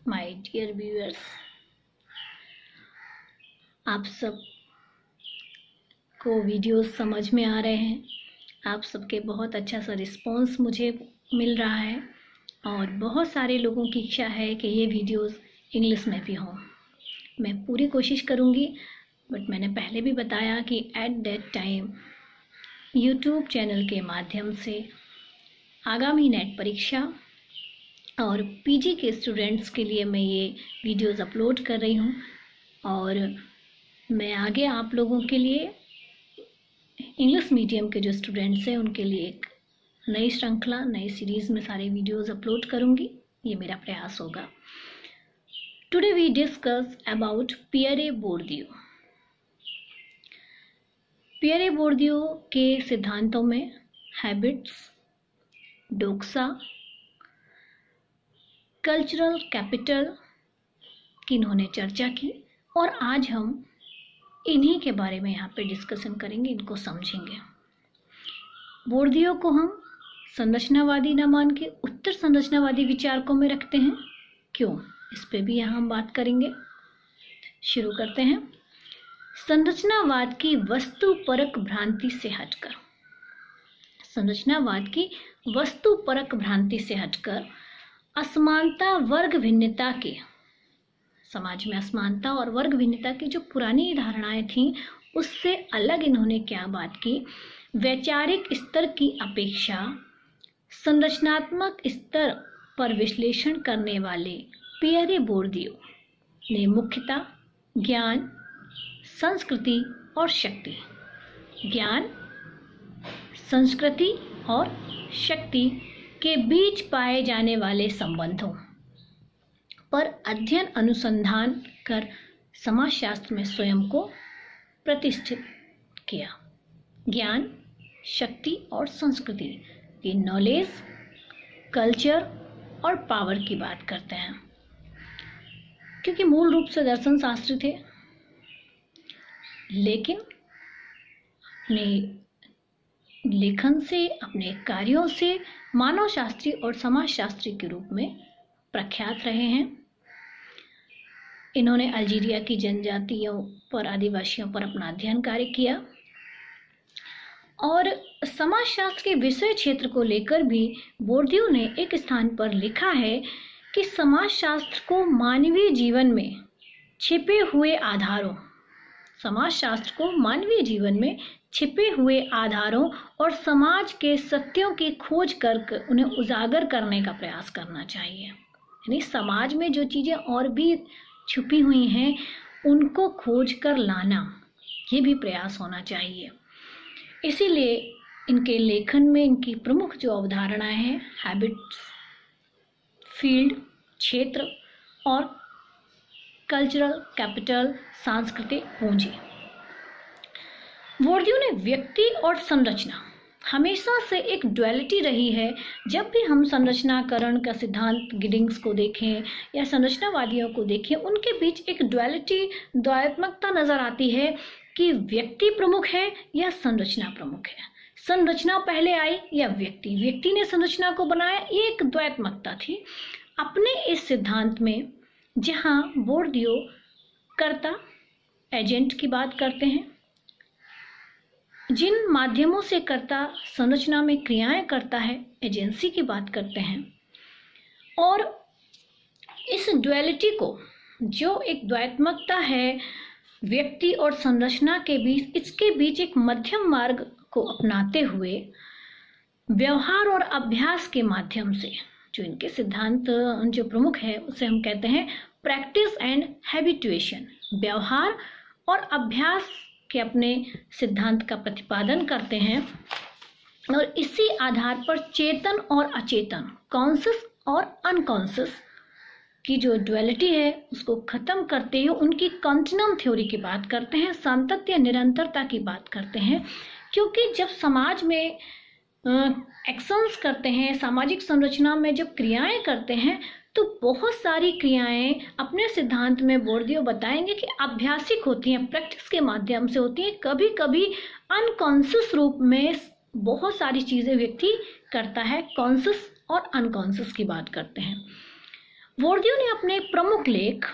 My dear viewers, आप सब को वीडियोस समझ में आ रहे हैं। आप सबके बहुत अच्छा सा रिस्पॉन्स मुझे मिल रहा है और बहुत सारे लोगों की इच्छा है कि ये वीडियोस इंग्लिश में भी हों। मैं पूरी कोशिश करूँगी, बट मैंने पहले भी बताया कि at that time YouTube channel के माध्यम से आगामी नेट परीक्षा और पीजी के स्टूडेंट्स के लिए मैं ये वीडियोस अपलोड कर रही हूँ और मैं आगे आप लोगों के लिए इंग्लिश मीडियम के जो स्टूडेंट्स हैं उनके लिए एक नई श्रृंखला, नई सीरीज़ में सारे वीडियोस अपलोड करूँगी। ये मेरा प्रयास होगा। Today we discuss about Pierre Bourdieu. Pierre Bourdieu के सिद्धांतों में हैबिट्स, डोक्सा, कल्चरल कैपिटल की इन्होंने चर्चा की और आज हम इन्हीं के बारे में यहाँ पे डिस्कशन करेंगे, इनको समझेंगे। बोर्दियू को हम संरचनावादी न मान के उत्तर संरचनावादी विचारकों में रखते हैं। क्यों? इस पे भी यहाँ हम बात करेंगे। शुरू करते हैं। संरचनावाद की वस्तुपरक भ्रांति से हटकर, संरचनावाद की वस्तुपरक भ्रांति से हटकर असमानता, वर्ग भिन्नता के, समाज में असमानता और वर्ग भिन्नता की जो पुरानी धारणाएं थीं उससे अलग इन्होंने क्या बात की, वैचारिक स्तर की अपेक्षा संरचनात्मक स्तर पर विश्लेषण करने वाले पियरे बोर्दियू ने मुख्यतः ज्ञान, संस्कृति और शक्ति, ज्ञान, संस्कृति और शक्ति के बीच पाए जाने वाले संबंधों पर अध्ययन अनुसंधान कर समाजशास्त्र में स्वयं को प्रतिष्ठित किया। ज्ञान, शक्ति और संस्कृति की नॉलेज, कल्चर और पावर की बात करते हैं, क्योंकि मूल रूप से दर्शन शास्त्री थे, लेकिन अपने लेखन से, अपने कार्यों से मानव शास्त्री और समाज शास्त्री के रूप में प्रख्यात रहे हैं। इन्होंने अल्जीरिया की जनजातियों पर, आदिवासियों पर अपना अध्ययन कार्य किया और समाजशास्त्र के विषय क्षेत्र को लेकर भी बोर्दियू ने एक स्थान पर लिखा है कि समाजशास्त्र को मानवीय जीवन में छिपे हुए आधारों, समाजशास्त्र को मानवीय जीवन में छिपे हुए आधारों और समाज के सत्यों की खोज कर उन्हें उजागर करने का प्रयास करना चाहिए। यानी समाज में जो चीज़ें और भी छुपी हुई हैं उनको खोज कर लाना, ये भी प्रयास होना चाहिए। इसीलिए इनके लेखन में इनकी प्रमुख जो अवधारणाएं हैं, हैबिट्स, फील्ड, क्षेत्र और कल्चरल कैपिटल, सांस्कृतिक पूंजी। बोर्दियू ने व्यक्ति और संरचना, हमेशा से एक ड्युअलिटी रही है। जब भी हम संरचनाकरण का सिद्धांत गिडिंग्स को देखें या संरचनावादियों को देखें, उनके बीच एक ड्युअलिटी, द्वैत्मकता नजर आती है कि व्यक्ति प्रमुख है या संरचना प्रमुख है, संरचना पहले आई या व्यक्ति ने संरचना को बनाया। ये एक द्वैत्मकता थी। अपने इस सिद्धांत में जहां बोर्दियू कर्ता, एजेंट की बात करते हैं, जिन माध्यमों से कर्ता संरचना में क्रियाएं करता है, एजेंसी की बात करते हैं, और इस ड्युअलिटी को, जो एक द्वैत्मकता है व्यक्ति और संरचना के बीच, इसके बीच एक मध्यम मार्ग को अपनाते हुए व्यवहार और अभ्यास के माध्यम से, जो इनके सिद्धांत जो प्रमुख है उसे हम कहते हैं प्रैक्टिस एंड हैबिचुएशन, व्यवहार और अभ्यास के अपने सिद्धांत का प्रतिपादन करते हैं और इसी आधार पर चेतन और अचेतन, कॉन्शियस और अनकॉन्शियस की जो ड्युअलिटी है उसको खत्म करते हुए उनकी कॉन्टिन्यूम थ्योरी की बात करते हैं, सातत्य या निरंतरता की बात करते हैं। क्योंकि जब समाज में एक्शंस करते हैं, सामाजिक संरचना में जब क्रियाएं करते हैं, तो बहुत सारी क्रियाएं अपने सिद्धांत में बोर्दियू बताएंगे कि अभ्यासिक होती हैं, प्रैक्टिस के माध्यम से होती हैं। कभी कभी अनकॉन्शियस रूप में बहुत सारी चीजें व्यक्ति करता है, कॉन्शियस और अनकॉन्शियस की बात करते हैं। बोर्दियो ने अपने प्रमुख लेख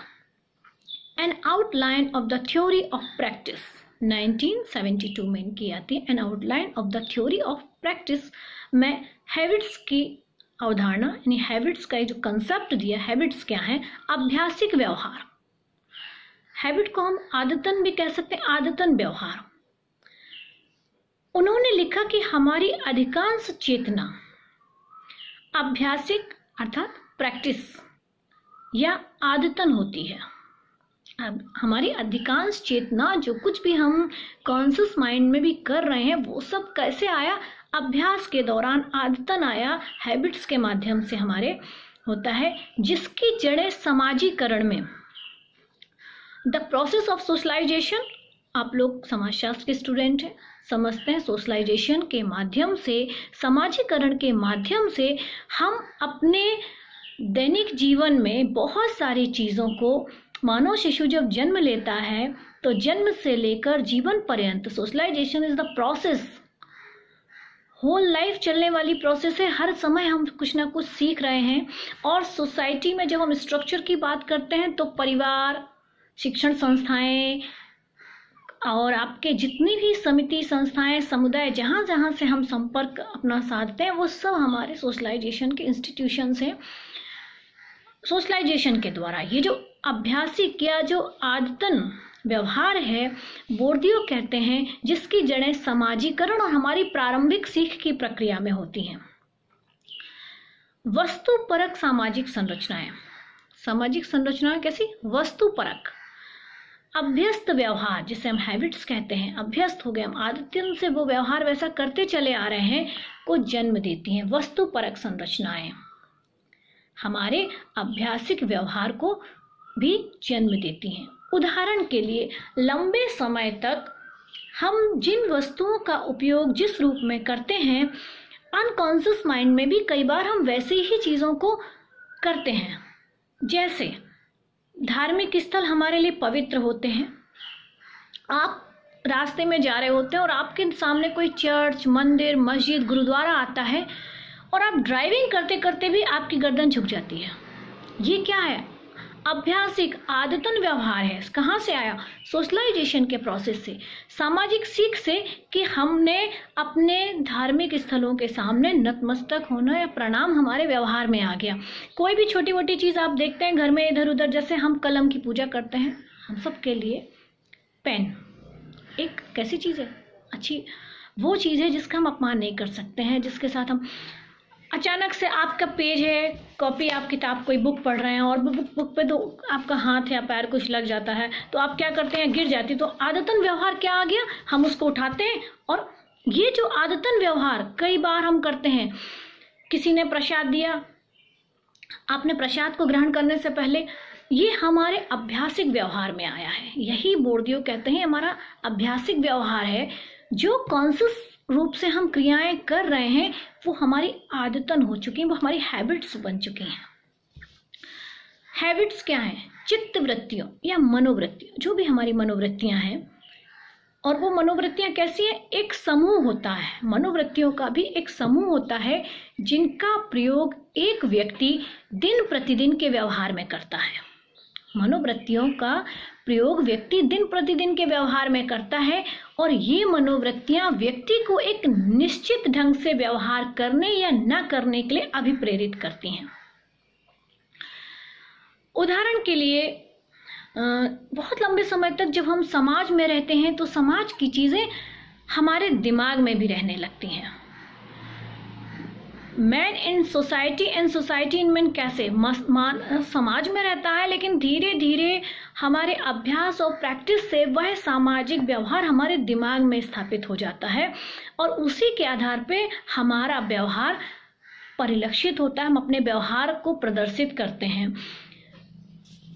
N outline of the theory of practice 1972 में किया थी। N outline of the theory of practice में हैबिट्स की अवधारणा यानी हैबिट्स का जो कंसेप्ट दिया, हैबिट्स क्या है, अभ्यासिक व्यवहार। हैबिट को हम आदतन भी कह सकते हैं, आदतन व्यवहार। उन्होंने लिखा कि हमारी अधिकांश चेतना अभ्यासिक अर्थात प्रैक्टिस या आदतन होती है। अब हमारी अधिकांश चेतना, जो कुछ भी हम कॉन्शियस माइंड में भी कर रहे हैं, वो सब कैसे आया, अभ्यास के दौरान आदतन आया, हैबिट्स के माध्यम से हमारे होता है, जिसकी जड़ें सामाजिकरण में द प्रोसेस ऑफ सोशलाइजेशन। आप लोग समाजशास्त्र के स्टूडेंट हैं, समझते हैं सोशलाइजेशन के माध्यम से, सामाजिकरण के माध्यम से हम अपने दैनिक जीवन में बहुत सारी चीज़ों को, मानव शिशु जब जन्म लेता है तो जन्म से लेकर जीवन पर्यंत socialisation is the process, whole life चलने वाली प्रोसेस है। हर समय हम कुछ ना कुछ सीख रहे हैं। और सोसाइटी में जब हम स्ट्रक्चर की बात करते हैं तो परिवार, शिक्षण संस्थाएं और आपके जितनी भी समिति, संस्थाएं, समुदाय, जहाँ जहाँ से हम संपर्क अपना साधते हैं, वो सब हमारे सोशलाइजेशन के इंस्टीट्यूशंस हैं। सोशलाइजेशन के द्वारा ये जो अभ्यासिक या जो आदतन व्यवहार है, बोर्दियो कहते हैं, जिसकी जड़ें समाजीकरण और हमारी प्रारंभिक सीख की प्रक्रिया में होती हैं। वस्तुपरक सामाजिक संरचनाएं। सामाजिक संरचनाएं कैसी? वस्तुपरक। अभ्यस्त व्यवहार, जिसे हम हैबिट्स कहते हैं, अभ्यस्त हो गए हम, आदतन से वो व्यवहार वैसा करते चले आ रहे हैं, को जन्म देती हैं। वस्तुपरक संरचनाएं हमारे अभ्यासिक व्यवहार को भी जन्म देती हैं। उदाहरण के लिए, लंबे समय तक हम जिन वस्तुओं का उपयोग जिस रूप में करते हैं, अनकॉन्शियस माइंड में भी कई बार हम वैसी ही चीज़ों को करते हैं। जैसे धार्मिक स्थल हमारे लिए पवित्र होते हैं। आप रास्ते में जा रहे होते हैं और आपके सामने कोई चर्च, मंदिर, मस्जिद, गुरुद्वारा आता है और आप ड्राइविंग करते करते भी आपकी गर्दन झुक जाती है। ये क्या है? अभ्यासिक आदतन व्यवहार है। कहाँ से आया? सोशलाइजेशन के प्रोसेस से, सामाजिक सीख से, कि हमने अपने धार्मिक स्थलों के सामने नतमस्तक होना या प्रणाम हमारे व्यवहार में आ गया। कोई भी छोटी मोटी चीज़ आप देखते हैं घर में इधर उधर, जैसे हम कलम की पूजा करते हैं, हम सब के लिए पेन एक कैसी चीज़ है? अच्छी वो चीज़ है जिसका हम अपमान नहीं कर सकते हैं, जिसके साथ हम, अचानक से आपका पेज है, कॉपी, आप किताब कोई बुक पढ़ रहे हैं और बुक पे तो आपका हाथ या पैर कुछ लग जाता है, तो आप क्या करते हैं? गिर जाती। तो आदतन व्यवहार क्या आ गया? हम उसको उठाते हैं। और ये जो आदतन व्यवहार कई बार हम करते हैं, किसी ने प्रसाद दिया, आपने प्रसाद को ग्रहण करने से पहले, ये हमारे अभ्यासिक व्यवहार में आया है। यही बोर्दियो कहते हैं हमारा अभ्यासिक व्यवहार है। जो कॉन्शियस रूप से हम क्रियाएं कर रहे हैं वो हमारी आदतन हो चुकी हैं, वो हमारी हैबिट्स बन चुकी हैं। हैबिट्स क्या हैं? चित्त वृत्तियों या मनोवृत्तियों, जो भी हमारी मनोवृत्तियां हैं। और वो मनोवृत्तियां कैसी हैं? एक समूह होता है, मनोवृत्तियों का भी एक समूह होता है, जिनका प्रयोग एक व्यक्ति दिन प्रतिदिन के व्यवहार में करता है। मनोवृत्तियों का प्रयोग व्यक्ति दिन प्रतिदिन के व्यवहार में करता है और ये मनोवृत्तियां व्यक्ति को एक निश्चित ढंग से व्यवहार करने या न करने के लिए अभिप्रेरित करती हैं। उदाहरण के लिए, बहुत लंबे समय तक जब हम समाज में रहते हैं तो समाज की चीजें हमारे दिमाग में भी रहने लगती हैं। Man in society and society in man कैसे? समाज में रहता है, लेकिन धीरे धीरे हमारे अभ्यास और प्रैक्टिस से वह सामाजिक व्यवहार हमारे दिमाग में स्थापित हो जाता है और उसी के आधार पे हमारा व्यवहार परिलक्षित होता है। हम अपने व्यवहार को प्रदर्शित करते हैं।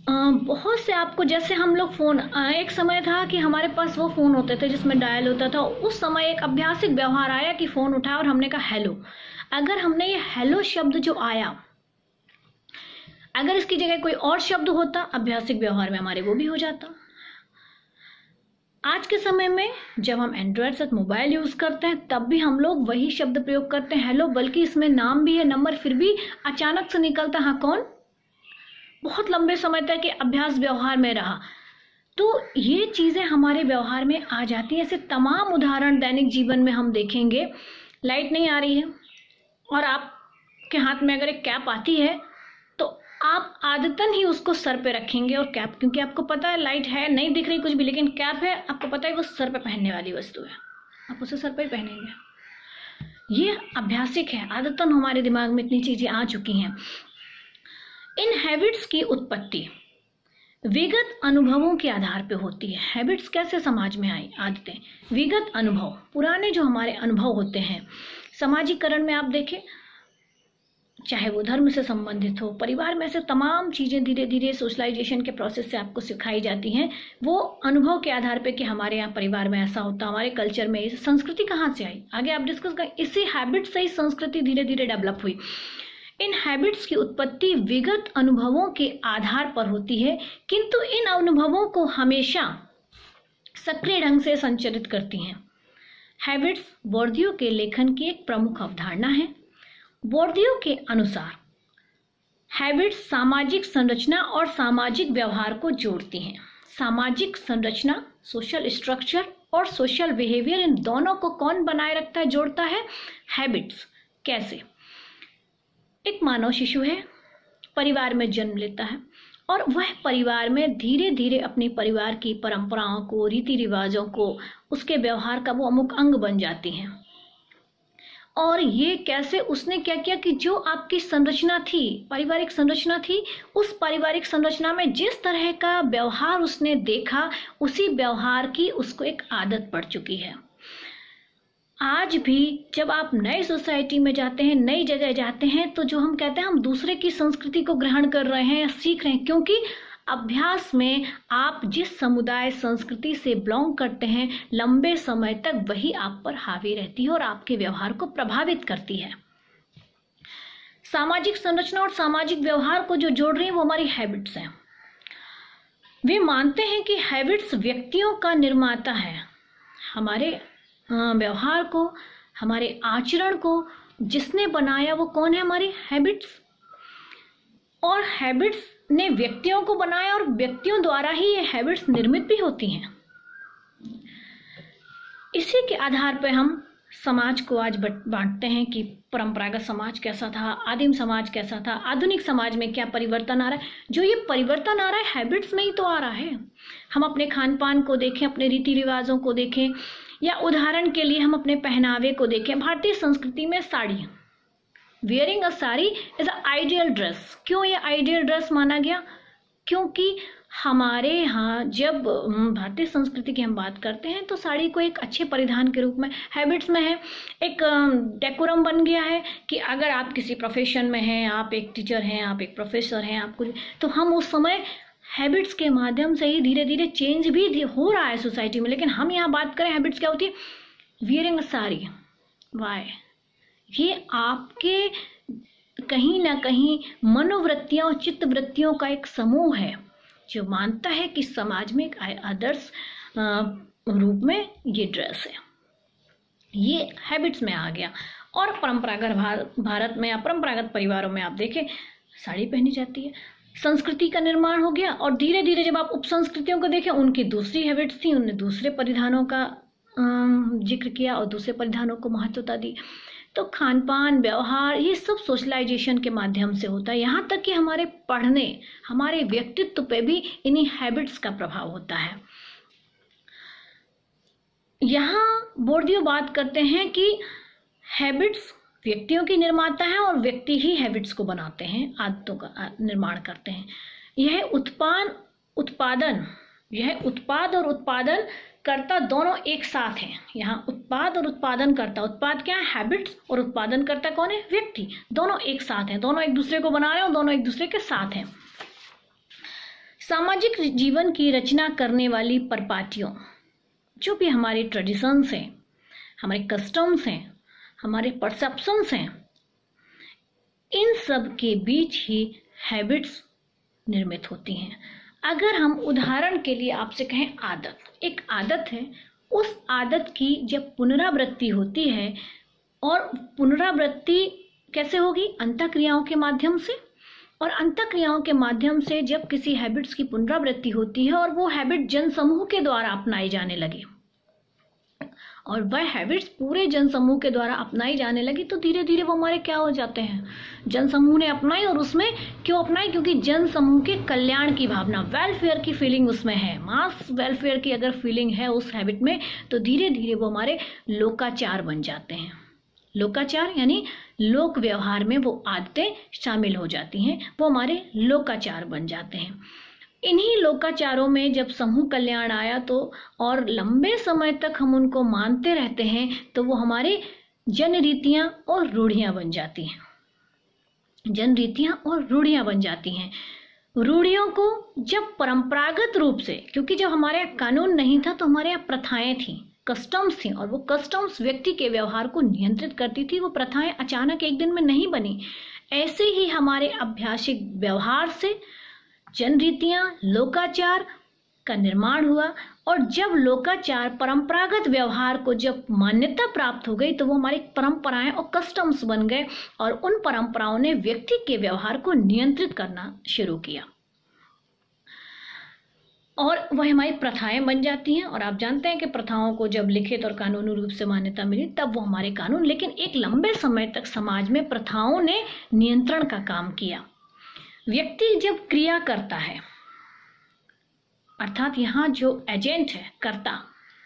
बहुत से आपको, जैसे हम लोग फ़ोन, एक समय था कि हमारे पास वो फ़ोन होते थे जिसमें डायल होता था। उस समय एक अभ्यासिक व्यवहार आया कि फ़ोन उठाया और हमने कहा हेलो। अगर हमने ये हेलो शब्द जो आया, अगर इसकी जगह कोई और शब्द होता अभ्यासिक व्यवहार में हमारे, वो भी हो जाता। आज के समय में जब हम एंड्रॉयड से मोबाइल यूज करते हैं तब भी हम लोग वही शब्द प्रयोग करते हैं, हेलो, बल्कि इसमें नाम भी है, नंबर, फिर भी अचानक से निकलता हाँ कौन, बहुत लंबे समय तक ये अभ्यास व्यवहार में रहा, तो ये चीज़ें हमारे व्यवहार में आ जाती हैं। ऐसे तमाम उदाहरण दैनिक जीवन में हम देखेंगे। लाइट नहीं आ रही है और आपके हाथ में अगर एक कैप आती है तो आप आदतन ही उसको सर पे रखेंगे, और कैप, क्योंकि आपको पता है लाइट है, नहीं दिख रही कुछ भी, लेकिन कैप है, आपको पता है वो सर पे पहनने वाली वस्तु है, आप उसे सर पे ही पहनेंगे। ये अभ्यासिक है, आदतन हमारे दिमाग में इतनी चीजें आ चुकी हैं। इन हैबिट्स की उत्पत्ति विगत अनुभवों के आधार पे होती है। हैबिट्स कैसे समाज में आई, आदतें, विगत अनुभव, पुराने जो हमारे अनुभव होते हैं। सामाजिकरण में आप देखें, चाहे वो धर्म से संबंधित हो, परिवार में से तमाम चीजें धीरे धीरे सोशलाइजेशन के प्रोसेस से आपको सिखाई जाती हैं, वो अनुभव के आधार पे कि हमारे यहाँ परिवार में ऐसा होता, हमारे कल्चर में। संस्कृति कहाँ से आई, आगे आप डिस्कस करें। इसी हैबिट से ही संस्कृति धीरे धीरे डेवलप हुई। इन हैबिट्स की उत्पत्ति विगत अनुभवों के आधार पर होती है, किंतु इन अनुभवों को हमेशा सक्रिय ढंग से संचालित करती हैं। हैबिट्स बोर्दियो के लेखन की एक प्रमुख अवधारणा है। बोर्दियो के अनुसार हैबिट्स सामाजिक संरचना और सामाजिक व्यवहार को जोड़ती हैं। सामाजिक संरचना, सोशल स्ट्रक्चर और सोशल बिहेवियर, इन दोनों को कौन बनाए रखता है, जोड़ता है? हैबिट्स। कैसे? एक मानव शिशु है, परिवार में जन्म लेता है और वह परिवार में धीरे धीरे अपने परिवार की परंपराओं को, रीति रिवाजों को, उसके व्यवहार का वो अमुक अंग बन जाती हैं। और ये कैसे, उसने क्या किया कि जो आपकी संरचना थी, पारिवारिक संरचना थी, उस पारिवारिक संरचना में जिस तरह का व्यवहार उसने देखा, उसी व्यवहार की उसको एक आदत पड़ चुकी है। आज भी जब आप नई सोसाइटी में जाते हैं, नई जगह जाते हैं, तो जो हम कहते हैं हम दूसरे की संस्कृति को ग्रहण कर रहे हैं, सीख रहे हैं, क्योंकि अभ्यास में आप जिस समुदाय संस्कृति से बिलोंग करते हैं, लंबे समय तक वही आप पर हावी रहती है और आपके व्यवहार को प्रभावित करती है। सामाजिक संरचना और सामाजिक व्यवहार को जो जोड़ रही है वो हमारी हैबिट्स हैं। वे मानते हैं कि हैबिट्स व्यक्तियों का निर्माता है। हमारे व्यवहार को, हमारे आचरण को जिसने बनाया वो कौन है? हमारी हैबिट्स। और हैबिट्स ने व्यक्तियों को बनाया और व्यक्तियों द्वारा ही ये हैबिट्स निर्मित भी होती हैं। इसी के आधार पर हम समाज को आज बांटते हैं कि परंपरागत समाज कैसा था, आदिम समाज कैसा था, आधुनिक समाज में क्या परिवर्तन आ रहा है। जो ये परिवर्तन आ रहा है हैबिट्स में ही तो आ रहा है। हम अपने खान पान को देखें, अपने रीति रिवाजों को देखें, या उदाहरण के लिए हम अपने पहनावे को देखें। भारतीय संस्कृति में sari, wearing a sari is a ideal dress. क्यों ये आइडियल ड्रेस माना गया? क्योंकि हमारे यहाँ जब भारतीय संस्कृति की हम बात करते हैं तो साड़ी को एक अच्छे परिधान के रूप में हैबिट्स में है, एक डेकोरम बन गया है कि अगर आप किसी प्रोफेशन में हैं, आप एक टीचर हैं, आप एक प्रोफेसर हैं, आप कुछ, तो हम उस समय हैबिट्स के माध्यम से ही धीरे धीरे चेंज भी हो रहा है सोसाइटी में। लेकिन हम यहाँ बात करें हैबिट्स क्या होती है? Wearing a sari. वाई? ये आपके कहीं ना कहीं मनोवृत्तियों, चित्तवृत्तियों का एक समूह है जो मानता है कि समाज में एक आदर्श रूप में ये ड्रेस है। ये हैबिट्स में आ गया। और परंपरागत भारत में या परंपरागत परिवारों में आप देखें साड़ी पहनी जाती है, संस्कृति का निर्माण हो गया। और धीरे धीरे जब आप उप संस्कृतियों को देखें, उनकी दूसरी हैबिट्स थी, उन्होंने दूसरे परिधानों का जिक्र किया और दूसरे परिधानों को महत्वता दी। तो खान पान, व्यवहार, ये सब सोशलाइजेशन के माध्यम से होता है। यहाँ तक कि हमारे पढ़ने, हमारे व्यक्तित्व पे भी इन्हीं हैबिट्स का प्रभाव होता है। यहाँ बोर्दियो बात करते हैं कि हैबिट्स व्यक्तियों की निर्माता है और व्यक्ति ही हैबिट्स को बनाते हैं, आदतों का निर्माण करते हैं। यह उत्पाद और उत्पादन कर्ता दोनों एक साथ हैं। यहाँ उत्पाद और उत्पादन कर्ता, उत्पाद क्या है? हैबिट्स, और उत्पादन कर्ता कौन है? व्यक्ति। दोनों एक साथ हैं, दोनों एक दूसरे को बना रहे हैं और दोनों एक दूसरे के साथ हैं। सामाजिक जीवन की रचना करने वाली परिपाटियों, जो भी हमारे ट्रेडिशंस हैं, हमारे कस्टम्स हैं, हमारे परसेप्शंस हैं, इन सब के बीच ही हैबिट्स निर्मित होती हैं। अगर हम उदाहरण के लिए आपसे कहें, आदत, एक आदत है, उस आदत की जब पुनरावृत्ति होती है, और पुनरावृत्ति कैसे होगी? अंतःक्रियाओं के माध्यम से। और अंतःक्रियाओं के माध्यम से जब किसी हैबिट्स की पुनरावृत्ति होती है और वो हैबिट जन समूह के द्वारा अपनाई जाने लगी, और वह हैबिट्स पूरे जन समूह के द्वारा अपनाई जाने लगी, तो धीरे धीरे वो हमारे क्या हो जाते हैं, जन समूह ने अपनाई। और उसमें क्यों अपनाई? क्योंकि जन समूह के कल्याण की भावना, वेलफेयर की फीलिंग उसमें है, मास वेलफेयर की अगर फीलिंग है उस हैबिट में, तो धीरे धीरे वो हमारे लोकाचार बन जाते हैं। लोकाचार यानी लोक व्यवहार में वो आदतें शामिल हो जाती हैं, वो हमारे लोकाचार बन जाते हैं। इन्हीं लोकाचारों में जब समूह कल्याण आया तो और लंबे समय तक हम उनको मानते रहते हैं, तो वो हमारे जन रीतियां और रूढ़ियां बन जाती हैं। जन रीतियां और रूढ़ियां बन जाती हैं। रूढ़ियों को जब परंपरागत रूप से, क्योंकि जब हमारे यहाँ कानून नहीं था तो हमारे यहाँ प्रथाएं थी, कस्टम्स थी, और वो कस्टम्स व्यक्ति के व्यवहार को नियंत्रित करती थी। वो प्रथाएं अचानक एक दिन में नहीं बनी। ऐसे ही हमारे अभ्यासिक व्यवहार से जन रीतियां, लोकाचार का निर्माण हुआ, और जब लोकाचार परंपरागत व्यवहार को जब मान्यता प्राप्त हो गई, तो वो हमारी परंपराएं और कस्टम्स बन गए, और उन परंपराओं ने व्यक्ति के व्यवहार को नियंत्रित करना शुरू किया, और वह हमारी प्रथाएं बन जाती हैं। और आप जानते हैं कि प्रथाओं को जब लिखित और कानूनी रूप से मान्यता मिली, तब वो हमारे कानून। लेकिन एक लंबे समय तक समाज में प्रथाओं ने नियंत्रण का काम किया। व्यक्ति जब क्रिया करता है, अर्थात यहाँ जो एजेंट है, कर्ता,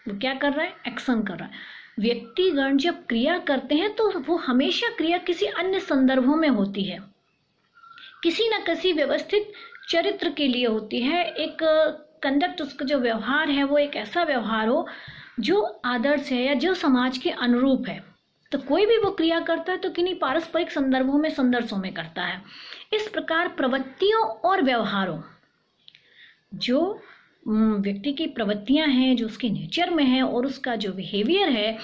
वो क्या कर रहा है? एक्शन कर रहा है। व्यक्तिगण जब क्रिया करते हैं तो वो हमेशा क्रिया किसी अन्य संदर्भों में होती है, किसी न किसी व्यवस्थित चरित्र के लिए होती है। एक कंडक्ट, उसका जो व्यवहार है वो एक ऐसा व्यवहार हो जो आदर्श है या जो समाज के अनुरूप है। तो कोई भी वो क्रिया करता है तो किन्हीं पारस्परिक संदर्भों में, संदर्भों में करता है। इस प्रकार प्रवृत्तियों और व्यवहारों, जो व्यक्ति की प्रवृत्तियां हैं, जो उसके नेचर में है, और उसका जो बिहेवियर है,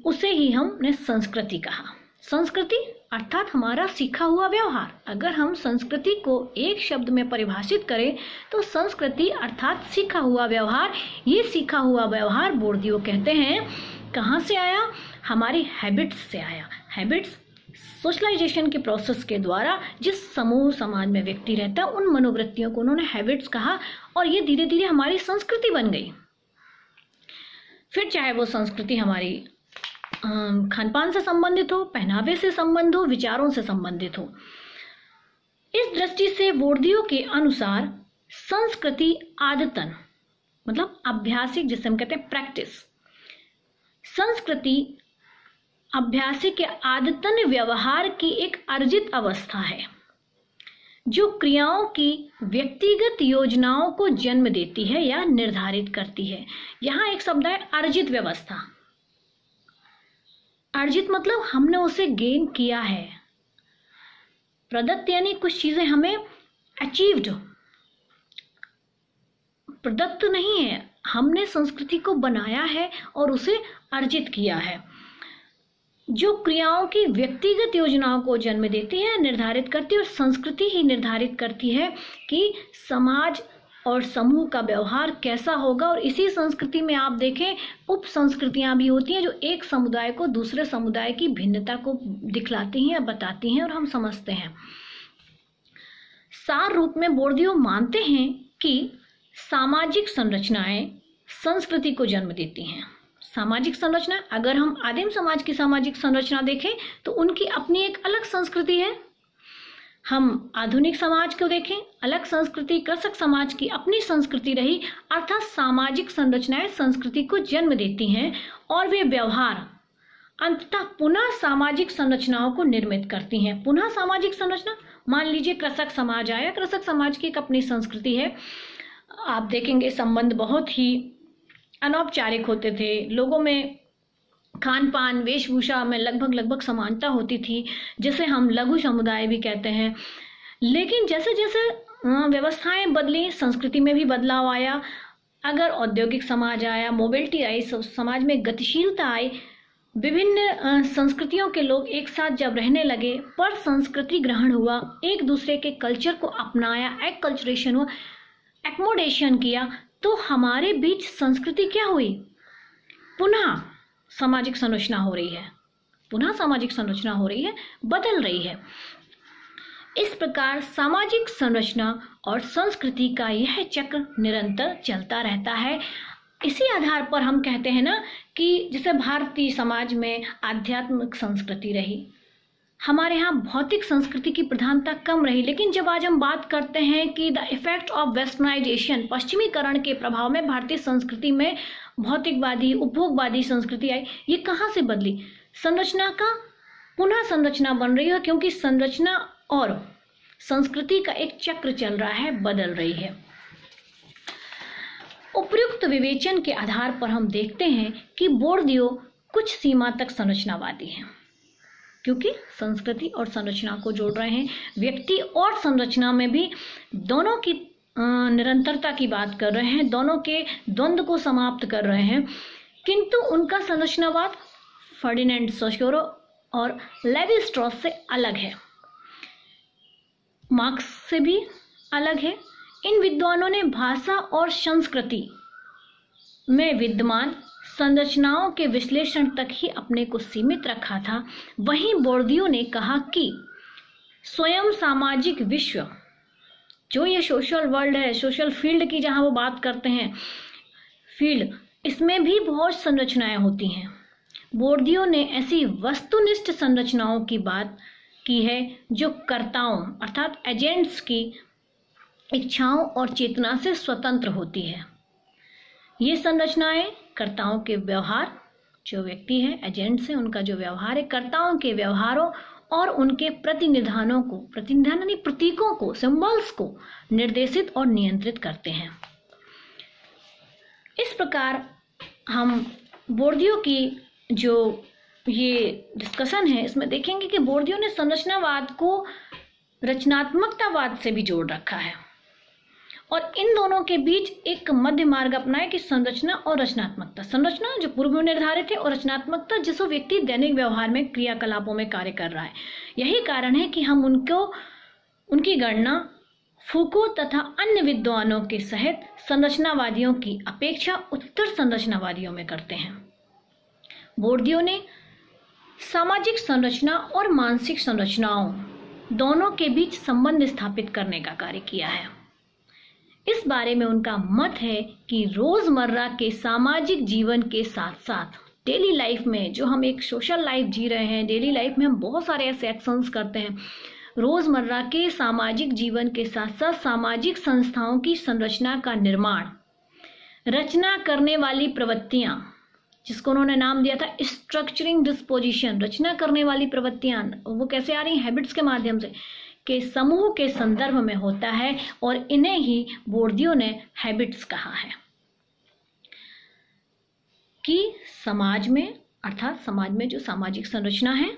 उसे ही हमने संस्कृति कहा। संस्कृति अर्थात हमारा सीखा हुआ व्यवहार। अगर हम संस्कृति को एक शब्द में परिभाषित करें तो संस्कृति अर्थात सीखा हुआ व्यवहार। ये सीखा हुआ व्यवहार बोर्डियो कहते हैं कहाँ से आया? हमारी हैबिट्स से आया। हैबिट्स सोशलाइजेशन के प्रोसेस के द्वारा जिस समूह समाज में व्यक्ति रहता है, उन मनोवृत्तियों को उन्होंने हैबिट्स कहा, और ये धीरे धीरे हमारी संस्कृति बन गई। फिर चाहे वो संस्कृति हमारी खान पान से संबंधित हो, पहनावे से संबंधित हो, विचारों से संबंधित हो। इस दृष्टि से बोर्डियो के अनुसार संस्कृति आदतन, मतलब अभ्यासिक, जिसे हम कहते हैं प्रैक्टिस, संस्कृति अभ्यासिक के आदतन व्यवहार की एक अर्जित अवस्था है जो क्रियाओं की व्यक्तिगत योजनाओं को जन्म देती है या निर्धारित करती है। यहाँ एक शब्द है अर्जित व्यवस्था। अर्जित मतलब हमने उसे गेन किया है। प्रदत्त यानी कुछ चीजें हमें अचीव्ड, प्रदत्त नहीं है, हमने संस्कृति को बनाया है और उसे अर्जित किया है, जो क्रियाओं की व्यक्तिगत योजनाओं को जन्म देती है, निर्धारित करती है। और संस्कृति ही निर्धारित करती है कि समाज और समूह का व्यवहार कैसा होगा। और इसी संस्कृति में आप देखें उप संस्कृतियां भी होती हैं जो एक समुदाय को दूसरे समुदाय की भिन्नता को दिखलाती हैं या बताती हैं और हम समझते हैं। सार रूप में बोर्डियो मानते हैं कि सामाजिक संरचनाएं संस्कृति को जन्म देती हैं। सामाजिक संरचना, अगर हम आदिम समाज की सामाजिक संरचना देखें तो उनकी अपनी एक अलग संस्कृति है। हम आधुनिक समाज को देखें, अलग संस्कृति, कृषक समाज की अपनी संस्कृति रही। अर्थात सामाजिक संरचनाएं संस्कृति को जन्म देती हैं और वे व्यवहार अंततः पुनः सामाजिक संरचनाओं को निर्मित करती हैं। पुनः सामाजिक संरचना, मान लीजिए कृषक समाज आया, कृषक समाज की एक अपनी संस्कृति है। आप देखेंगे संबंध बहुत ही अनौपचारिक होते थे, लोगों में खान पान, वेशभूषा में लगभग समानता होती थी, जिसे हम लघु समुदाय भी कहते हैं। लेकिन जैसे जैसे व्यवस्थाएं बदली, संस्कृति में भी बदलाव आया। अगर औद्योगिक समाज आया, मोबिलिटी आई, समाज में गतिशीलता आई, विभिन्न संस्कृतियों के लोग एक साथ जब रहने लगे, पर संस्कृति ग्रहण हुआ, एक दूसरे के कल्चर को अपनाया, एक्कल्चरेशन हुआ, एक्मोडेशन किया, तो हमारे बीच संस्कृति क्या हुई? पुनः सामाजिक संरचना हो रही है, पुनः सामाजिक संरचना हो रही है, बदल रही है। इस प्रकार सामाजिक संरचना और संस्कृति का यह चक्र निरंतर चलता रहता है। इसी आधार पर हम कहते हैं ना कि जैसे भारतीय समाज में आध्यात्मिक संस्कृति रही, हमारे यहाँ भौतिक संस्कृति की प्रधानता कम रही, लेकिन जब आज हम बात करते हैं कि द इफेक्ट ऑफ वेस्टर्नाइजेशन, पश्चिमीकरण के प्रभाव में भारतीय संस्कृति में भौतिकवादी उपभोगवादी संस्कृति आई, ये कहाँ से बदली? संरचना का पुनः संरचना बन रही है, क्योंकि संरचना और संस्कृति का एक चक्र चल रहा है, बदल रही है। उपयुक्त विवेचन के आधार पर हम देखते हैं कि बोर्डियो कुछ सीमा तक संरचनावादी हैं, क्योंकि संस्कृति और संरचना को जोड़ रहे हैं। व्यक्ति और संरचना में भी दोनों की निरंतरता की बात कर रहे हैं, दोनों के द्वंद्व को समाप्त कर रहे हैं, किंतु उनका संरचनावाद फर्डिनेंड सोशोरो और लेवी स्ट्रॉस से अलग है, मार्क्स से भी अलग है। इन विद्वानों ने भाषा और संस्कृति में विद्यमान संरचनाओं के विश्लेषण तक ही अपने को सीमित रखा था। वहीं बोर्डियो ने कहा कि स्वयं सामाजिक विश्व, जो ये सोशल वर्ल्ड है, सोशल फील्ड की जहां वो बात करते हैं फील्ड, इसमें भी बहुत संरचनाएं होती हैं। बोर्डियो ने ऐसी वस्तुनिष्ठ संरचनाओं की बात की है जो कर्ताओं अर्थात एजेंट्स की इच्छाओं और चेतना से स्वतंत्र होती है। ये संरचनाएं कर्ताओं के व्यवहार, जो व्यक्ति है एजेंट्स हैं, उनका जो व्यवहार है, कर्ताओं के व्यवहारों और उनके प्रतिनिधानों को, प्रतिनिधान यानी प्रतीकों को, सिंबल्स को निर्देशित और नियंत्रित करते हैं। इस प्रकार हम बोर्डियो की जो ये डिस्कशन है इसमें देखेंगे कि बोर्डियो ने संरचनावाद को रचनात्मकतावाद से भी जोड़ रखा है और इन दोनों के बीच एक मध्य मार्ग अपनाया कि संरचना और रचनात्मकता, संरचना जो पूर्व निर्धारित है और रचनात्मकता जिसको व्यक्ति दैनिक व्यवहार में क्रियाकलापों में कार्य कर रहा है। यही कारण है कि हम उनकी गणना फूको तथा अन्य विद्वानों के सहित संरचनावादियों की अपेक्षा उत्तर संरचनावादियों में करते हैं। बोर्डियो ने सामाजिक संरचना और मानसिक संरचनाओं दोनों के बीच संबंध स्थापित करने का कार्य किया है। इस बारे में उनका मत है कि रोजमर्रा के सामाजिक जीवन के साथ साथ डेली लाइफ में, जो हम एक सोशल लाइफ जी रहे हैं, डेली लाइफ में हम बहुत सारे ऐसे एक्शंस करते हैं, रोजमर्रा के सामाजिक जीवन के साथ साथ सामाजिक संस्थाओं की संरचना का निर्माण, रचना करने वाली प्रवृत्तियां, जिसको उन्होंने नाम दिया था स्ट्रक्चरिंग डिस्पोजिशन, रचना करने वाली प्रवृत्तियां, वो कैसे आ रही हैं? हैबिट्स के माध्यम से, के समूह के संदर्भ में होता है और इन्हें ही बोर्डियो ने हैबिट्स कहा है कि समाज में अर्थात समाज में जो सामाजिक संरचना है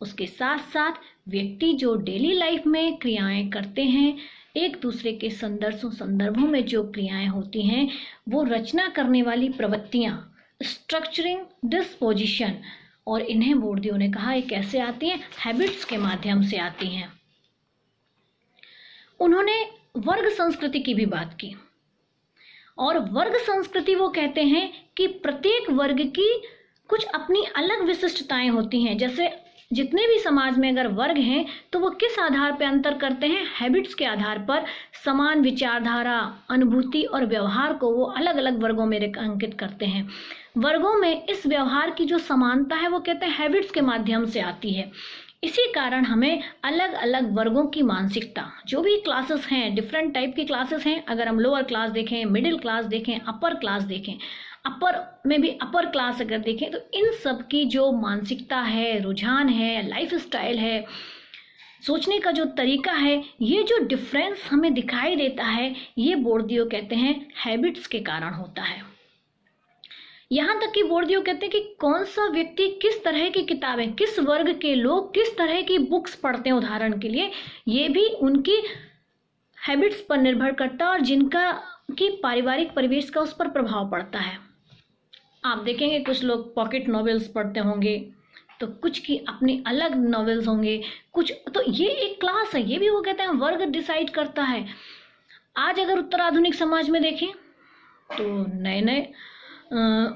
उसके साथ साथ व्यक्ति जो डेली लाइफ में क्रियाएं करते हैं, एक दूसरे के संदर्भों में जो क्रियाएं होती हैं वो रचना करने वाली प्रवृत्तियां, स्ट्रक्चरिंग डिस्पोजिशन, और इन्हें बोर्डियो ने कहा ये कैसे आती हैं? हैबिट्स के माध्यम से आती हैं। उन्होंने वर्ग संस्कृति की भी बात की और वर्ग संस्कृति वो कहते हैं कि प्रत्येक वर्ग की कुछ अपनी अलग विशिष्टताएं होती हैं। जैसे जितने भी समाज में अगर वर्ग हैं तो वो किस आधार पर अंतर करते हैं? हैबिट्स के आधार पर समान विचारधारा, अनुभूति और व्यवहार को वो अलग अलग वर्गों में रेखांकित करते हैं। वर्गों में इस व्यवहार की जो समानता है वो कहते हैं हैबिट्स के माध्यम से आती है। इसी कारण हमें अलग अलग वर्गों की मानसिकता, जो भी क्लासेस हैं, डिफरेंट टाइप की क्लासेस हैं, अगर हम लोअर क्लास देखें, मिडिल क्लास देखें, अपर क्लास देखें, अपर में भी अपर क्लास अगर देखें, तो इन सब की जो मानसिकता है, रुझान है, लाइफ स्टाइल है, सोचने का जो तरीका है, ये जो डिफरेंस हमें दिखाई देता है, ये बोर्डियो कहते हैं हैबिट्स के कारण होता है। यहाँ तक कि बोर्डियो कहते हैं कि कौन सा व्यक्ति किस तरह की किताबें, किस वर्ग के लोग किस तरह की बुक्स पढ़ते हैं, उदाहरण के लिए, ये भी उनकी हैबिट्स पर निर्भर करता है और जिनका की पारिवारिक परिवेश का उस पर प्रभाव पड़ता है। आप देखेंगे कुछ लोग पॉकेट नॉवेल्स पढ़ते होंगे, तो कुछ की अपनी अलग नॉवेल्स होंगे, कुछ, तो ये एक क्लास है, ये भी वो कहते हैं वर्ग डिसाइड करता है। आज अगर उत्तराधुनिक समाज में देखें तो नए नए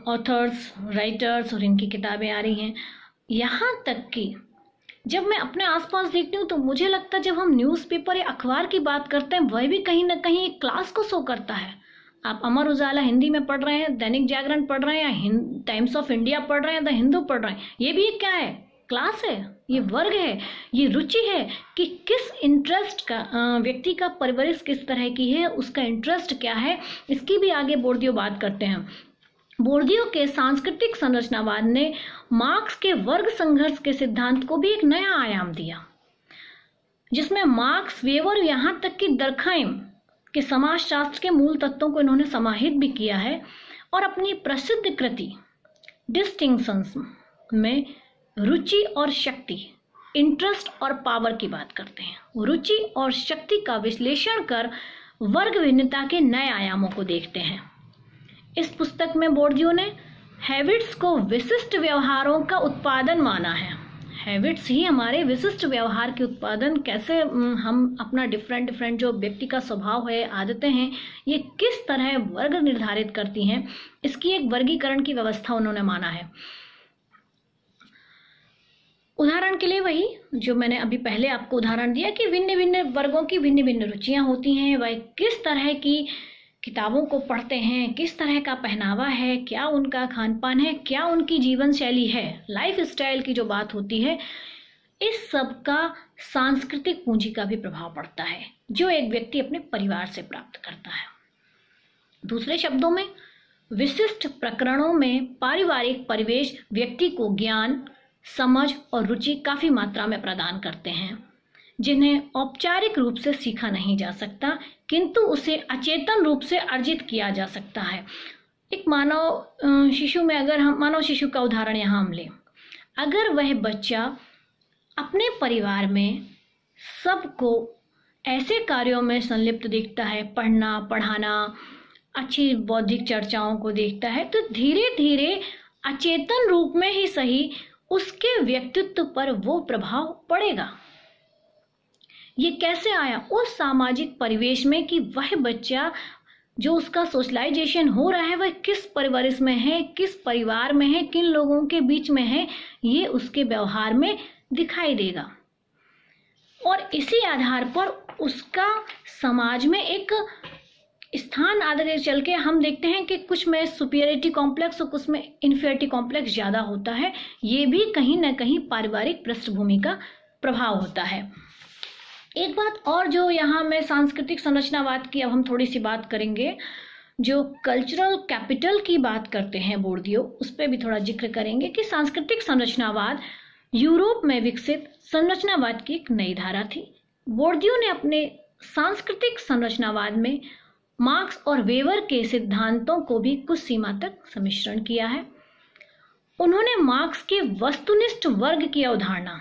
ऑथर्स, राइटर्स और इनकी किताबें आ रही हैं। यहाँ तक कि जब मैं अपने आसपास देखती हूँ तो मुझे लगता है जब हम न्यूज़पेपर या अखबार की बात करते हैं वह भी कहीं ना कहीं एक क्लास को शो करता है। आप अमर उजाला हिंदी में पढ़ रहे हैं, दैनिक जागरण पढ़ रहे हैं, या टाइम्स ऑफ इंडिया पढ़ रहे हैं, द हिंदू पढ़ रहे हैं, ये भी क्या है? क्लास है, ये वर्ग है, ये रुचि है कि किस इंटरेस्ट का व्यक्ति का परवरिश किस तरह की है, उसका इंटरेस्ट क्या है, इसकी भी आगे बोर्डियो बात करते हैं। बोर्डियो के सांस्कृतिक संरचनावाद ने मार्क्स के वर्ग संघर्ष के सिद्धांत को भी एक नया आयाम दिया, जिसमें मार्क्स, वेबर, यहाँ तक कि दर्खाइम के समाजशास्त्र के मूल तत्वों को इन्होंने समाहित भी किया है और अपनी प्रसिद्ध कृति डिस्टिंक्शंस में रुचि और शक्ति, इंटरेस्ट और पावर की बात करते हैं। रुचि और शक्ति का विश्लेषण कर वर्ग भिन्नता के नए आयामों को देखते हैं। इस पुस्तक में बोर्डियो ने हैबिट्स को विशिष्ट व्यवहारों का उत्पादन माना है। हैबिट्स ही हमारे विशिष्ट व्यवहार के उत्पादन, कैसे हम अपना डिफरेंट जो व्यक्ति का स्वभाव है, आदतें हैं, ये किस तरह वर्ग निर्धारित करती हैं, इसकी एक वर्गीकरण की व्यवस्था उन्होंने माना है। उदाहरण के लिए वही जो मैंने अभी पहले आपको उदाहरण दिया कि भिन्न भिन्न वर्गों की भिन्न भिन्न रुचियां होती हैं, वह किस तरह की किताबों को पढ़ते हैं, किस तरह का पहनावा है, क्या उनका खान पान है, क्या उनकी जीवन शैली है, लाइफ स्टाइल की जो बात होती है, इस सब का सांस्कृतिक पूंजी का भी प्रभाव पड़ता है जो एक व्यक्ति अपने परिवार से प्राप्त करता है। दूसरे शब्दों में, विशिष्ट प्रकरणों में पारिवारिक परिवेश व्यक्ति को ज्ञान, समझ और रुचि काफी मात्रा में प्रदान करते हैं, जिन्हें औपचारिक रूप से सीखा नहीं जा सकता, किंतु उसे अचेतन रूप से अर्जित किया जा सकता है। एक मानव शिशु में, अगर हम मानव शिशु का उदाहरण यहाँ हम लें, अगर वह बच्चा अपने परिवार में सबको ऐसे कार्यों में संलिप्त देखता है, पढ़ना, पढ़ाना, अच्छी बौद्धिक चर्चाओं को देखता है, तो धीरे धीरे अचेतन रूप में ही सही उसके व्यक्तित्व पर वो प्रभाव पड़ेगा। ये कैसे आया? उस सामाजिक परिवेश में कि वह बच्चा जो उसका सोशलाइजेशन हो रहा है वह किस परिवेश में है, किस परिवार में है, किन लोगों के बीच में है, ये उसके व्यवहार में दिखाई देगा और इसी आधार पर उसका समाज में एक स्थान आगे चल के हम देखते हैं कि कुछ में सुपीरियरिटी कॉम्प्लेक्स और कुछ में इन्फीरियरिटी कॉम्प्लेक्स ज़्यादा होता है। ये भी कहीं ना कहीं पारिवारिक पृष्ठभूमि का प्रभाव होता है। एक बात और जो यहाँ मैं सांस्कृतिक संरचनावाद की अब हम थोड़ी सी बात करेंगे, जो कल्चरल कैपिटल की बात करते हैं बोर्डियो, उस पर भी थोड़ा जिक्र करेंगे कि सांस्कृतिक संरचनावाद यूरोप में विकसित संरचनावाद की एक नई धारा थी। बोर्डियो ने अपने सांस्कृतिक संरचनावाद में मार्क्स और वेबर के सिद्धांतों को भी कुछ सीमा तक सम्मिश्रण किया है। उन्होंने मार्क्स के वस्तुनिष्ठ वर्ग की अवधारणा,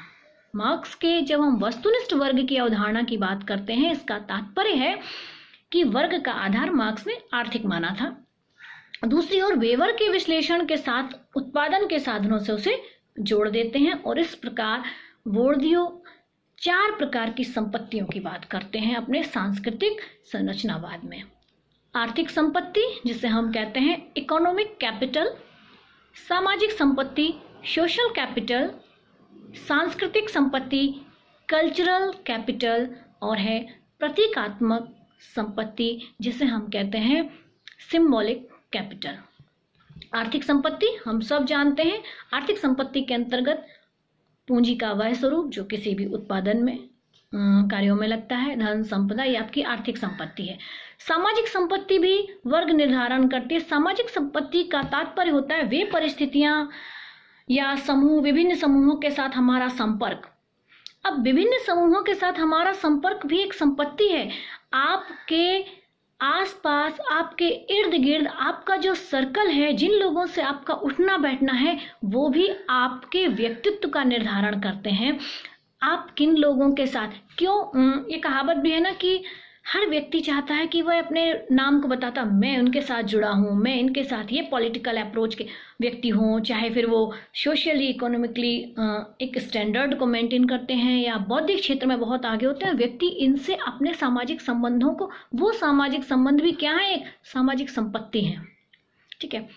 मार्क्स के जब हम वस्तुनिष्ठ वर्ग की अवधारणा की बात करते हैं, इसका तात्पर्य है कि वर्ग का आधार मार्क्स ने आर्थिक माना था। दूसरी ओर वेबर के विश्लेषण के साथ उत्पादन के साधनों से उसे जोड़ देते हैं और इस प्रकार बोर्डियो 4 प्रकार की संपत्तियों की बात करते हैं अपने सांस्कृतिक संरचनावाद में। आर्थिक संपत्ति, जिसे हम कहते हैं इकोनॉमिक कैपिटल, सामाजिक संपत्ति सोशल कैपिटल, सांस्कृतिक संपत्ति कल्चरल कैपिटल और है प्रतीकात्मक संपत्ति, जिसे हम कहते हैं सिंबॉलिक कैपिटल। आर्थिक संपत्ति हम सब जानते हैं, आर्थिक संपत्ति के अंतर्गत पूंजी का वह स्वरूप जो किसी भी उत्पादन में कार्यों में लगता है, धन संपदा, ये आपकी आर्थिक संपत्ति है। सामाजिक संपत्ति भी वर्ग निर्धारण करती है। सामाजिक संपत्ति का तात्पर्य होता है वे परिस्थितियां या समूह, विभिन्न समूहों के साथ हमारा संपर्क। अब विभिन्न समूहों के साथ हमारा संपर्क भी एक संपत्ति है। आपके आसपास, आपके इर्द गिर्द आपका जो सर्कल है, जिन लोगों से आपका उठना बैठना है, वो भी आपके व्यक्तित्व का निर्धारण करते हैं। आप किन लोगों के साथ, क्यों ये कहावत भी है ना कि हर व्यक्ति चाहता है कि वह अपने नाम को बताता, मैं उनके साथ जुड़ा हूँ, मैं इनके साथ, ये पॉलिटिकल अप्रोच के व्यक्ति हों, चाहे फिर वो सोशली इकोनॉमिकली एक स्टैंडर्ड को मेंटेन करते हैं या बौद्धिक क्षेत्र में बहुत आगे होते हैं, व्यक्ति इनसे अपने सामाजिक संबंधों को, वो सामाजिक संबंध भी क्या है, एक सामाजिक संपत्ति है। ठीक है।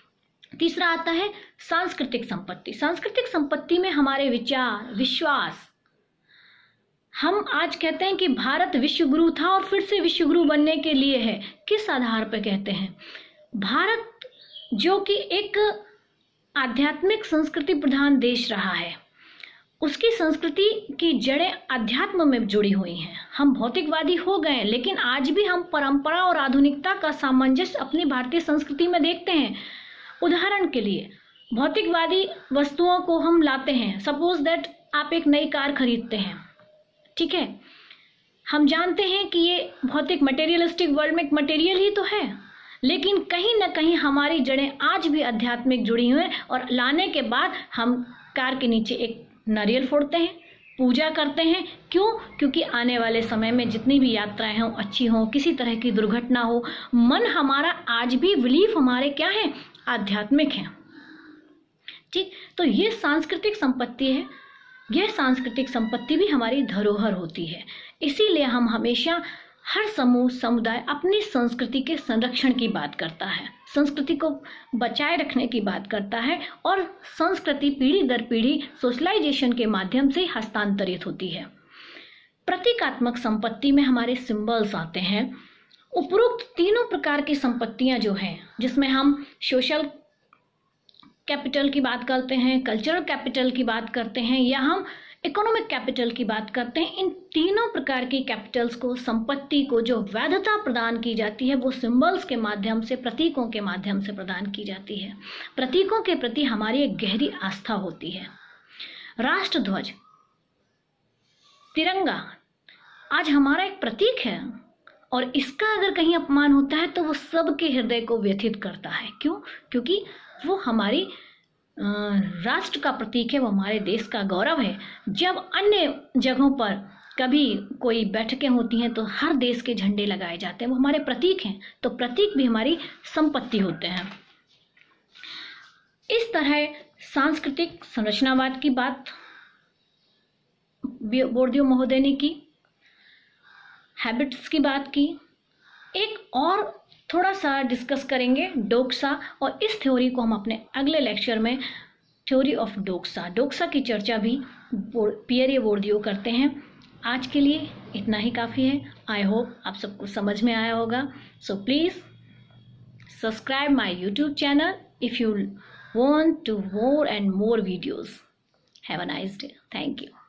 तीसरा आता है सांस्कृतिक संपत्ति। सांस्कृतिक संपत्ति में हमारे विचार, विश्वास, हम आज कहते हैं कि भारत विश्व गुरु था और फिर से विश्व गुरु बनने के लिए है। किस आधार पर कहते हैं? भारत जो कि एक आध्यात्मिक संस्कृति प्रधान देश रहा है, उसकी संस्कृति की जड़ें अध्यात्म में जुड़ी हुई हैं। हम भौतिकवादी हो गए, लेकिन आज भी हम परंपरा और आधुनिकता का सामंजस्य अपनी भारतीय संस्कृति में देखते हैं। उदाहरण के लिए भौतिकवादी वस्तुओं को हम लाते हैं। सपोज दैट आप एक नई कार खरीदते हैं, ठीक है, हम जानते हैं कि ये भौतिक मटेरियलिस्टिक वर्ल्ड में एक मटेरियल ही तो है, लेकिन कहीं ना कहीं हमारी जड़ें आज भी आध्यात्मिक जुड़ी हुई हैं। और लाने के बाद हम कार के नीचे एक नारियल फोड़ते हैं, पूजा करते हैं। क्यों? क्योंकि आने वाले समय में जितनी भी यात्राएं हों अच्छी हों, किसी तरह की दुर्घटना हो, मन हमारा आज भी बिलीफ हमारे क्या है? आध्यात्मिक है। ठीक, तो ये सांस्कृतिक संपत्ति है। यह सांस्कृतिक संपत्ति भी हमारी धरोहर होती है। इसीलिए हम हमेशा हर समूह समुदाय अपनी संस्कृति के संरक्षण की बात करता है, संस्कृति को बचाए रखने की बात करता है, और संस्कृति पीढ़ी दर पीढ़ी सोशलाइजेशन के माध्यम से हस्तांतरित होती है। प्रतीकात्मक संपत्ति में हमारे सिंबल्स आते हैं। उपरोक्त तीनों प्रकार की संपत्तियां जो हैं, जिसमें हम सोशल कैपिटल की बात करते हैं, कल्चरल कैपिटल की बात करते हैं, या हम इकोनॉमिक कैपिटल की बात करते हैं, इन तीनों प्रकार की कैपिटल्स को, संपत्ति को जो वैधता प्रदान की जाती है वो सिंबल्स के माध्यम से, प्रतीकों के माध्यम से प्रदान की जाती है। प्रतीकों के प्रति हमारी एक गहरी आस्था होती है। राष्ट्रध्वज, तिरंगा आज हमारा एक प्रतीक है, और इसका अगर कहीं अपमान होता है तो वो सबके हृदय को व्यथित करता है। क्यों? क्योंकि वो हमारी राष्ट्र का प्रतीक है, वो हमारे देश का गौरव है। जब अन्य जगहों पर कभी कोई बैठकें होती हैं तो हर देश के झंडे लगाए जाते हैं, वो हमारे प्रतीक हैं। तो प्रतीक भी हमारी संपत्ति होते हैं। इस तरह सांस्कृतिक संरचनावाद की बात बोर्दियो महोदय ने की, हैबिट्स की बात की। एक और थोड़ा सा डिस्कस करेंगे डोक्सा, और इस थ्योरी को हम अपने अगले लेक्चर में थ्योरी ऑफ डोक्सा की चर्चा भी पियरे बोर्दियो करते हैं। आज के लिए इतना ही काफ़ी है। आई होप आप सबको समझ में आया होगा। So please subscribe my YouTube channel if you want to more and more videos. Have a nice day. Thank you.